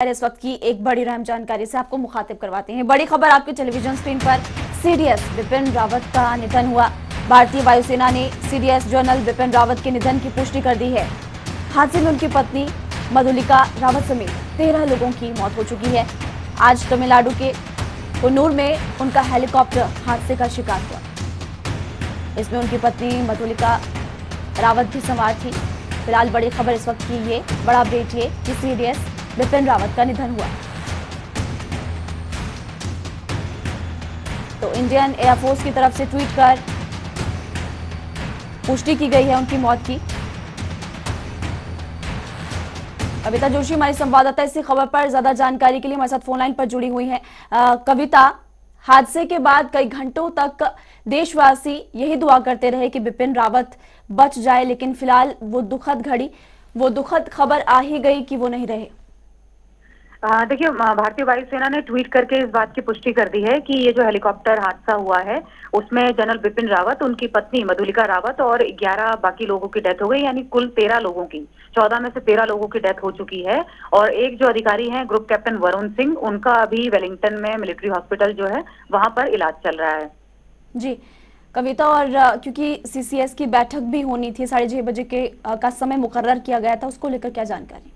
इस वक्त की एक बड़ी अहम जानकारी से आपको मुखातिब करवाते हैं। बड़ी खबर आपके टेलीविजन स्क्रीन पर। सीडीएस बिपिन रावत का निधन हुआ। भारतीय वायुसेना ने सीडीएस जनरल बिपिन रावत के निधन की पुष्टि कर दी है। हादसे में उनकी पत्नी मधुलिका रावत समेत 13 लोगों की मौत हो चुकी है। आज तमिलनाडु के कुन्नूर में उनका हेलीकॉप्टर हादसे का शिकार हुआ। इसमें उनकी पत्नी मधुलिका रावत भी सवार थी। फिलहाल बड़ी खबर इस वक्त की ये बड़ा अपडेट है कि सीडीएस बिपिन रावत का निधन हुआ। तो इंडियन एयरफोर्स की तरफ से ट्वीट कर पुष्टि की गई है उनकी मौत की। कविता जोशी हमारी संवाददाता इसी खबर पर ज्यादा जानकारी के लिए हमारे साथ फोन लाइन पर जुड़ी हुई है। कविता, हादसे के बाद कई घंटों तक देशवासी यही दुआ करते रहे कि बिपिन रावत बच जाए, लेकिन फिलहाल वो दुखद खबर आ ही गई कि वो नहीं रहे। देखिए, भारतीय वायुसेना ने ट्वीट करके इस बात की पुष्टि कर दी है कि ये जो हेलीकॉप्टर हादसा हुआ है उसमें जनरल बिपिन रावत, उनकी पत्नी मधुलिका रावत और 11 बाकी लोगों की डेथ हो गई, यानी कुल 13 लोगों की, 14 में से 13 लोगों की डेथ हो चुकी है। और एक जो अधिकारी हैं ग्रुप कैप्टन वरुण सिंह, उनका अभी वेलिंगटन में मिलिट्री हॉस्पिटल जो है वहां पर इलाज चल रहा है। जी कविता, और क्योंकि सीसीएस की बैठक भी होनी थी, 6:30 बजे का समय मुकर्रर किया गया था, उसको लेकर क्या जानकारी?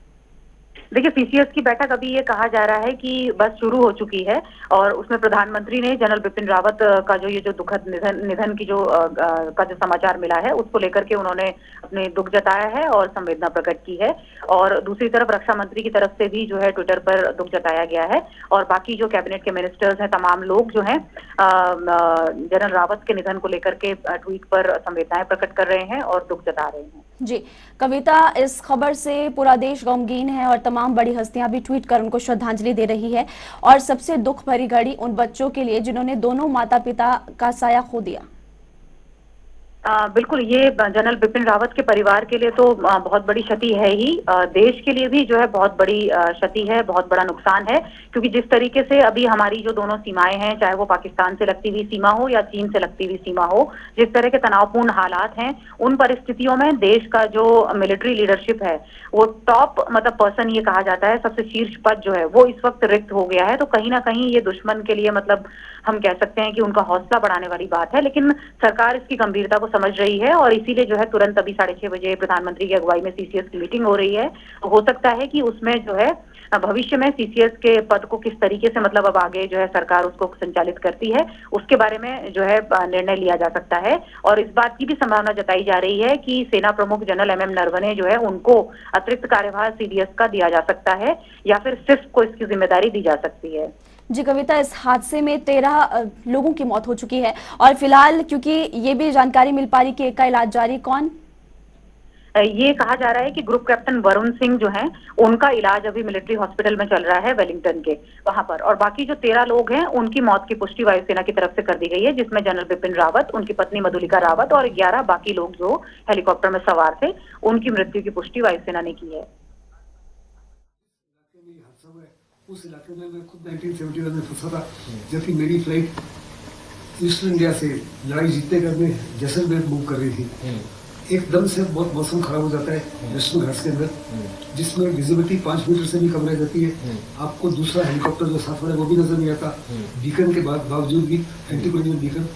देखिए, सीसीएस की बैठक अभी ये कहा जा रहा है कि बस शुरू हो चुकी है और उसमें प्रधानमंत्री ने जनरल बिपिन रावत का ये जो दुखद निधन की का जो समाचार मिला है उसको लेकर के उन्होंने अपने दुख जताया है और संवेदना प्रकट की है। और दूसरी तरफ रक्षा मंत्री की तरफ से भी जो है ट्विटर पर दुख जताया गया है और बाकी जो कैबिनेट के मिनिस्टर्स हैं, तमाम लोग जो हैं जनरल रावत के निधन को लेकर के ट्वीट पर संवेदनाएं प्रकट कर रहे हैं और दुख जता रहे हैं। जी कविता, इस खबर से पूरा देश गमगीन है और तमाम बड़ी हस्तियां भी ट्वीट कर उनको श्रद्धांजलि दे रही है। और सबसे दुख भरी घड़ी उन बच्चों के लिए जिन्होंने दोनों माता पिता का साया खो दिया। बिल्कुल, ये जनरल बिपिन रावत के परिवार के लिए तो बहुत बड़ी क्षति है ही, देश के लिए भी जो है बहुत बड़ी क्षति है, बहुत बड़ा नुकसान है। क्योंकि जिस तरीके से अभी हमारी जो दोनों सीमाएं हैं, चाहे वो पाकिस्तान से लगती हुई सीमा हो या चीन से लगती हुई सीमा हो, जिस तरह के तनावपूर्ण हालात हैं, उन परिस्थितियों में देश का जो मिलिट्री लीडरशिप है वो टॉप पर्सन ये कहा जाता है, सबसे शीर्ष पद जो है वो इस वक्त रिक्त हो गया है। तो कहीं ना कहीं ये दुश्मन के लिए हम कह सकते हैं कि उनका हौसला बढ़ाने वाली बात है। लेकिन सरकार इसकी गंभीरता को समझ रही है और इसीलिए जो है तुरंत अभी 6:30 बजे प्रधानमंत्री की अगुवाई में सीसीएस की मीटिंग हो रही है। हो सकता है कि उसमें जो है भविष्य में सीसीएस के पद को किस तरीके से अब आगे जो है सरकार उसको संचालित करती है, उसके बारे में जो है निर्णय लिया जा सकता है। और इस बात की भी संभावना जताई जा रही है कि सेना प्रमुख जनरल एमएम नरवणे जो है उनको अतिरिक्त कार्यभार सीडीएस का दिया जा सकता है या फिर सिर्फ को इसकी जिम्मेदारी दी जा सकती है। जी कविता, इस हादसे में 13 लोगों की मौत हो चुकी है और फिलहाल क्योंकि ये भी जानकारी मिल पा रही कि एक का इलाज जारी। कौन? ये कहा जा रहा है कि ग्रुप कैप्टन वरुण सिंह जो हैं उनका इलाज अभी मिलिट्री हॉस्पिटल में चल रहा है वेलिंगटन के वहां पर। और बाकी जो 13 लोग हैं उनकी मौत की पुष्टि वायुसेना की तरफ से कर दी गई है, जिसमें जनरल बिपिन रावत, उनकी पत्नी मधुलिका रावत और 11 बाकी लोग जो हेलीकॉप्टर में सवार थे, उनकी मृत्यु की पुष्टि वायुसेना ने की है। उस इलाके में मैं खुद 1971 में फंसा था, जबकि मेरी फ्लाइट ईस्ट इंडिया से लड़ाई जीतने का मैं जैसलमेर मूव कर रही थी। एकदम से बहुत मौसम खराब हो जाता है वेस्टर्न घाट्स के अंदर, जिसमें विजिबिलिटी 5 मीटर से भी कम रह जाती है। आपको दूसरा हेलीकॉप्टर जो साथ वाला वो भी नजर नहीं आता, बीकन के बावजूद भी, एंटी कोलिजन बीकन,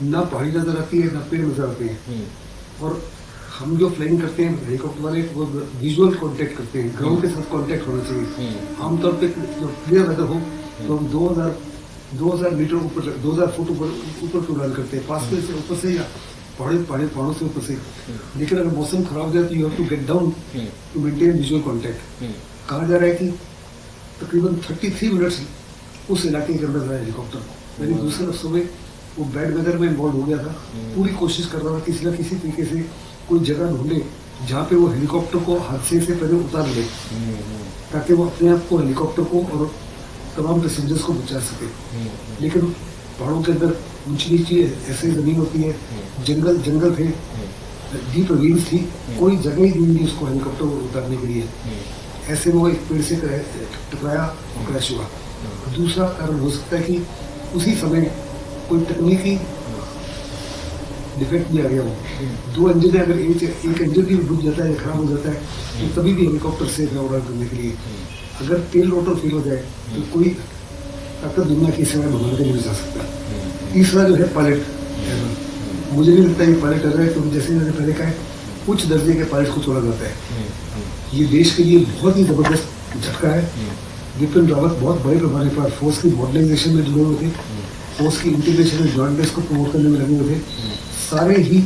ना पहाड़ी नजर आती है ना पेड़ नजर आते हैं। और हम जो फ्लाइंग करते हैं हेलीकॉप्टर वाले वो विजुअल कांटेक्ट करते हैं, ग्राउंड के साथ कांटेक्ट होना चाहिए। आमतौर पे जो क्लियर वेदर हो तो हम 2000 मीटर ऊपर, 2000 फुट ऊपर को उड़ान करते हैं, पास से ऊपर से या पहाड़ों से ऊपर से। लेकिन अगर मौसम खराब हो जाए तो you have to get down to maintain visual contact. कहा जा रहा है कि तकरीबन 33 मिनट्स उस इलाके के अंदर रहा हेलीकॉप्टर। मैंने दूसरे रस्तों में वो बैड वेदर में इन्वॉल्व हो गया था, पूरी कोशिश कर रहा था किसी न किसी तरीके से कोई जगह ढूंढे जहाँ पे वो हेलीकॉप्टर को हादसे से पहले उतार ले, ताकि वो अपने आप को, हेलीकॉप्टर को और तमाम पैसेंजर्स को बचा सके। लेकिन पहाड़ों के अंदर ऊंची नीची ऐसे जमीन होती है, जंगल थे, डीप रील्स थी, कोई जगह ही नहीं उसको हेलीकॉप्टर को उतारने के लिए। ऐसे वो एक पेड़ से टकराया और क्रैश हुआ। दूसरा कारण हो सकता है कि उसी समय कोई तकनीकी डिफेक्ट भी आ गया हो। 2 इंजन है, अगर एक इंजन भी बुझ जाता है, खराब हो जाता है, तो तभी भी हेलीकॉप्टर सेफ है उड़ान करने के लिए। अगर तेल रोटर फेल हो जाए तो कोई ताकत दुनिया की सेवा भगवान के नहीं जा सकता। तीसरा जो है पायलट, मुझे नहीं लगता ये पायलट कर रहा है, क्योंकि जैसे मैंने पहले कहा है उच्च दर्जे के पायलट को छोड़ा जाता है। ये देश के लिए बहुत ही जबरदस्त झटका है। बिपिन रावत बहुत बड़े पैमाने पर फोर्स की मॉडर्नाइजेशन में जुड़े हुए थे, फोर्स की इंटीग्रेशन में जॉइंट बेस को प्रमोट करने में लगे हुए थे। सारे ही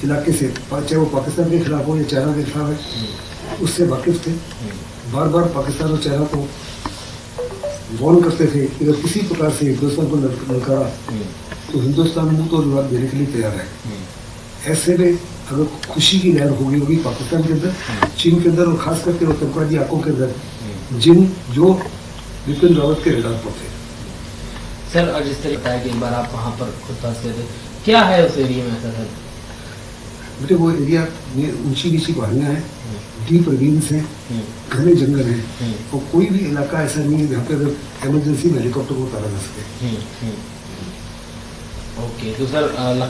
इलाके से, चाहे वो पाकिस्तान के खिलाफ हो या चाइना के खिलाफ है, उससे वाकिफ थे। बार बार पाकिस्तान और चाइना को वार्न करते थे कि अगर किसी प्रकार से हिंदुस्तान को ललकारा तो हिंदुस्तान मुंह तो जवाब देने के लिए तैयार है। ऐसे में अगर खुशी की लहर होगी पाकिस्तान के अंदर, चीन के अंदर और खास करके आतंकवादी आंखों के अंदर जो बिपिन रावत के रेडार पर थे। सर, और जिस तरह बताया कि एक बार आप वहाँ पर खुद फंस गए थे, क्या है उस एरिया में ऐसा? सर बेटे वो एरिया में ऊंची नीची पहाड़ियाँ हैं, डीप रवीन्स हैं, घने जंगल हैं, और कोई भी इलाका ऐसा नहीं है जहाँ पे अगर इमरजेंसी में हेलीकॉप्टर को उतारा जा सके। ओके, तो सर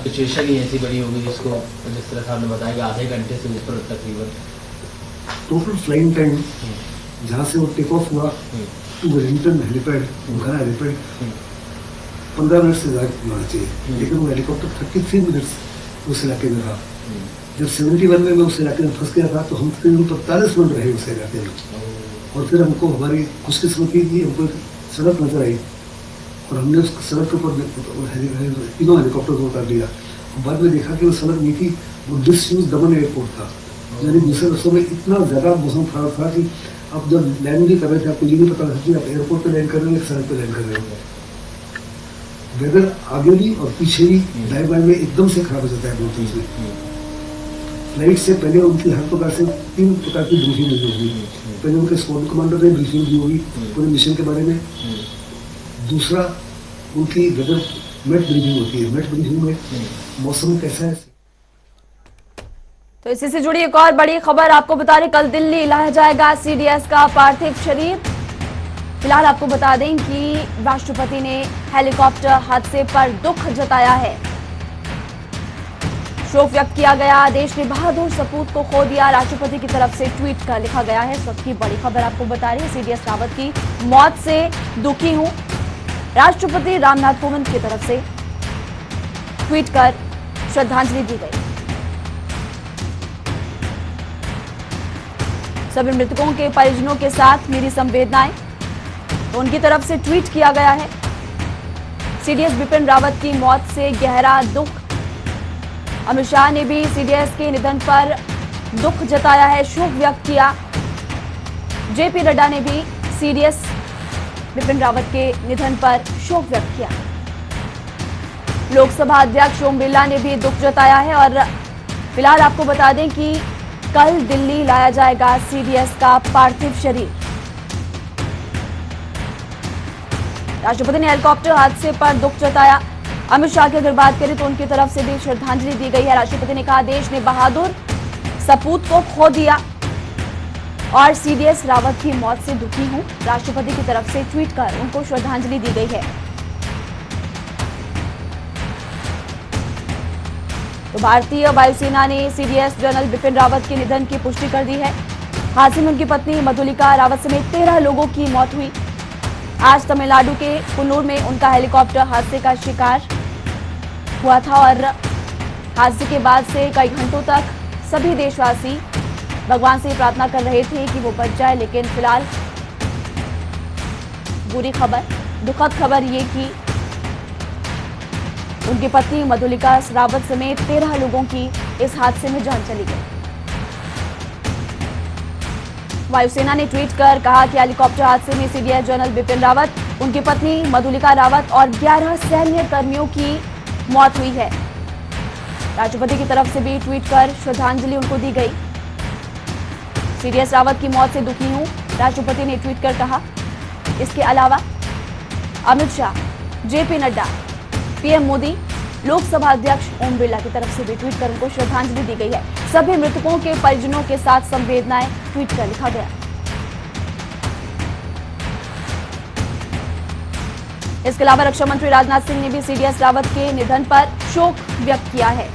सिचुएशन ही ऐसी बड़ी होगी जिसको जिस तरह साहब ने बताया कि आधे घंटे से ऊपर तकरीबन टोटल फ्लाइंग टाइम जहाँ से वो टेक ऑफ हुआ टू वेलिंगटन हेलीपैड, घना हेलीपैड 15 मिनट से ज़्यादा होना चाहिए, लेकिन वो हेलीकॉप्टर 33 मिनट्स उस इलाके में रहा। जब 71 में मैं उस इलाके में फंस गया था तो हम तकरीबन 45 मिनट रहे उस इलाके में, और फिर हमको हमारी खुशकिस्मती थी, हमको एक सड़क नजर आई और हमने उस सड़क के ऊपर तीनों हेलीकॉप्टर को उतार दिया। बाद में देखा कि वो सड़क नहीं थी, वो डिसयूज दमन एयरपोर्ट था। यानी दूसरे रस्तों में इतना ज़्यादा मौसम खराब था कि आप जब लैंड भी कर रहे थे आपको ये नहीं पता था कि आप एयरपोर्ट पे लैंड कर रहे हो या सड़क पे लैंड कर रहे हो। वेदर आगे भी और पीछे भी दाएं बाएं में एकदम से खराब हो जाता है बहुत चीज़ में। फ्लाइट से पहले उनकी हर प्रकार से 3 प्रकार की ब्रीफिंग होगी। पहले उनके स्क्वाड्रन कमांडर ने ब्रीफिंग दी होगी पूरे मिशन के बारे में। दूसरा उनकी वेदर मेट ब्रीफिंग होती है, मेट ब्रीफिंग में मौसम कैसा है। तो इसी से जुड़ी एक और बड़ी खबर आपको बता रहे, कल दिल्ली लाया जाएगा सीडीएस का पार्थिव शरीर। फिलहाल आपको बता दें कि राष्ट्रपति ने हेलीकॉप्टर हादसे पर दुख जताया है, शोक व्यक्त किया गया। देश ने बहादुर सपूत को खो दिया, राष्ट्रपति की तरफ से ट्वीट कर लिखा गया है। सबकी बड़ी खबर आपको बता रही है, सीडीएस रावत की मौत से दुखी हूं, राष्ट्रपति रामनाथ कोविंद की तरफ से ट्वीट कर श्रद्धांजलि दी गई। सभी मृतकों के परिजनों के साथ मेरी संवेदनाएं, तो उनकी तरफ से ट्वीट किया गया है। सीडीएस बिपिन रावत की मौत से गहरा दुख। अमित शाह ने भी सीडीएस के निधन पर दुख जताया है, शोक व्यक्त किया। जेपी नड्डा ने भी सीडीएस बिपिन रावत के निधन पर शोक व्यक्त किया। लोकसभा अध्यक्ष ओम बिरला ने भी दुख जताया है। और फिलहाल आपको बता दें कि कल दिल्ली लाया जाएगा सीडीएस का पार्थिव शरीर। राष्ट्रपति ने हेलीकॉप्टर हादसे पर दुख जताया। अमित शाह की अगर बात करें तो उनकी तरफ से भी श्रद्धांजलि दी गई है। राष्ट्रपति ने कहा, देश ने बहादुर सपूत को खो दिया और सीडीएस रावत की मौत से दुखी हूं, राष्ट्रपति की तरफ से ट्वीट कर उनको श्रद्धांजलि दी गई है। तो भारतीय वायुसेना ने सीडीएस जनरल बिपिन रावत के निधन की पुष्टि कर दी है। हादसे में उनकी पत्नी मधुलिका रावत समेत 13 लोगों की मौत हुई। आज तमिलनाडु के कुन्नूर में उनका हेलीकॉप्टर हादसे का शिकार हुआ था और हादसे के बाद से कई घंटों तक सभी देशवासी भगवान से प्रार्थना कर रहे थे कि वो बच जाए, लेकिन फिलहाल बुरी खबर, दुखद खबर ये कि उनकी पत्नी मधुलिका रावत समेत 13 लोगों की इस हादसे में जान चली गई। वायुसेना ने ट्वीट कर कहा कि हेलीकॉप्टर हादसे में सीडीएस जनरल बिपिन रावत, उनकी पत्नी मधुलिका रावत और 11 सैन्य कर्मियों की मौत हुई है। राष्ट्रपति की तरफ से भी ट्वीट कर श्रद्धांजलि उनको दी गई। सीडीएस रावत की मौत से दुखी हूं, राष्ट्रपति ने ट्वीट कर कहा। इसके अलावा अमित शाह, जेपी नड्डा, पीएम मोदी, लोकसभा अध्यक्ष ओम बिरला की तरफ से भी ट्वीट कर उनको श्रद्धांजलि दी गई है। सभी मृतकों के परिजनों के साथ संवेदनाएं ट्वीट कर लिखा गया। इसके अलावा रक्षा मंत्री राजनाथ सिंह ने भी सीडीएस रावत के निधन पर शोक व्यक्त किया है।